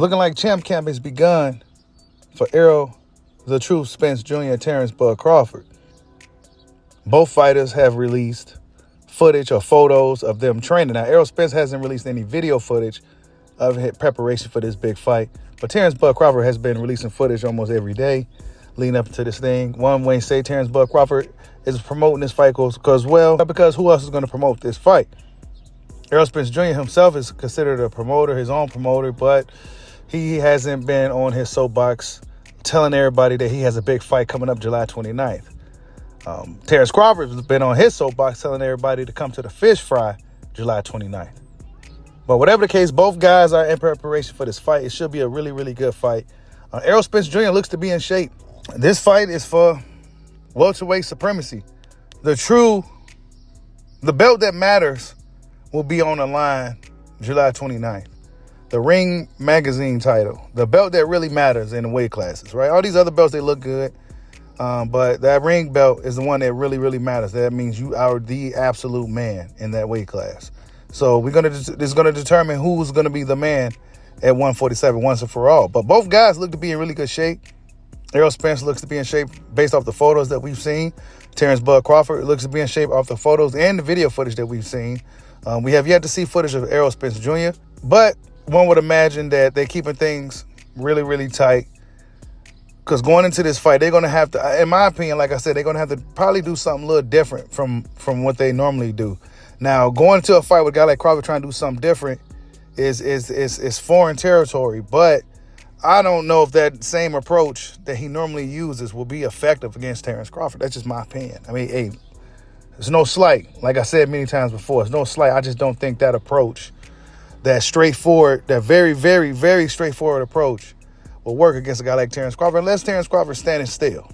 Looking like champ camp has begun for Errol the Truth Spence Jr. and Terence Crawford. Both fighters have released footage or photos of them training. Now, Errol Spence hasn't released any video footage of his preparation for this big fight, but Terence Crawford has been releasing footage almost every day leading up to this thing. One way to say Terence Crawford is promoting this fight because who else is going to promote this fight? Errol Spence Jr. himself is considered a promoter, his own promoter, but he hasn't been on his soapbox telling everybody that he has a big fight coming up July 29th. Terence Crawford has been on his soapbox telling everybody to come to the fish fry July 29th. But whatever the case, both guys are in preparation for this fight. It should be a really, really good fight. Errol Spence Jr. looks to be in shape. This fight is for welterweight supremacy. The belt that matters will be on the line July 29th. The Ring Magazine title, the belt that really matters in the weight classes, right? All these other belts, they look good, but that ring belt is the one that really, really matters. That means you are the absolute man in that weight class. So this is going to determine who's going to be the man at 147 once and for all. But both guys look to be in really good shape. Errol Spence looks to be in shape based off the photos that we've seen. Terence Crawford looks to be in shape off the photos and the video footage that we've seen. We have yet to see footage of Errol Spence Jr., but one would imagine that they're keeping things really, really tight, because going into this fight, they're going to have to, in my opinion, like I said, they're going to have to probably do something a little different from what they normally do. Now, going into a fight with a guy like Crawford trying to do something different is foreign territory, but I don't know if that same approach that he normally uses will be effective against Terence Crawford. That's just my opinion. I mean, hey, there's no slight. Like I said many times before, there's no slight. I just don't think that approach, that straightforward, that very, very, very straightforward approach will work against a guy like Terence Crawford, unless Terence Crawford's standing still,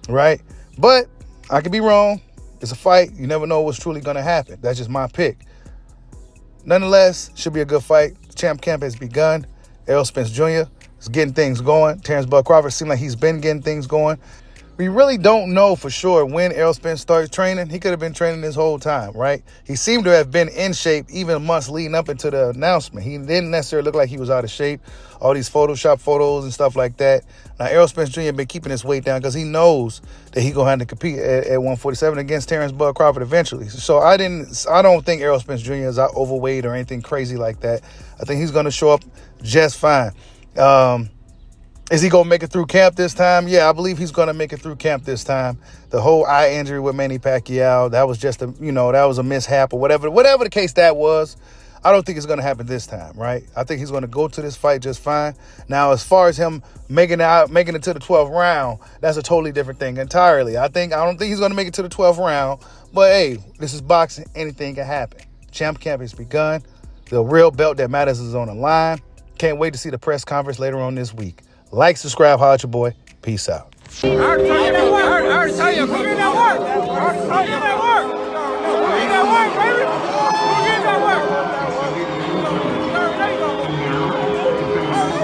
right? But I could be wrong. It's a fight. You never know what's truly going to happen. That's just my pick. Nonetheless, should be a good fight. The champ camp has begun. Errol Spence Jr. is getting things going. Terence Crawford seems like he's been getting things going. We really don't know for sure when Errol Spence started training. He could have been training this whole time, right? He seemed to have been in shape even months leading up into the announcement. He didn't necessarily look like he was out of shape. All these Photoshop photos and stuff like that. Now, Errol Spence Jr. been keeping his weight down because he knows that he's going to have to compete at 147 against Terence Crawford eventually. So I don't think Errol Spence Jr. is out overweight or anything crazy like that. I think he's going to show up just fine. Is he going to make it through camp this time? Yeah, I believe he's going to make it through camp this time. The whole eye injury with Manny Pacquiao, that was just that was a mishap or whatever the case that was. I don't think it's going to happen this time, right? I think he's going to go to this fight just fine. Now, as far as him making it to the 12th round, that's a totally different thing entirely. I don't think he's going to make it to the 12th round, but hey, this is boxing. Anything can happen. Champ camp has begun. The real belt that matters is on the line. Can't wait to see the press conference later on this week. Like, subscribe, holla at your boy. Peace out. I already tell you. Put in that work. Put in that work. Put in that work, baby. Put in that work.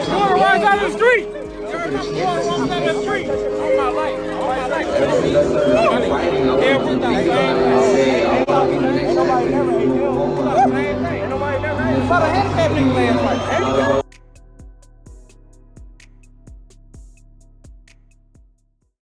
You want to rise out of the street? You want to rise out of the street? On my life. Ain't nobody never. Ain't nobody never. Ain't nobody never. Ain't nobody never. Ain't nobody never.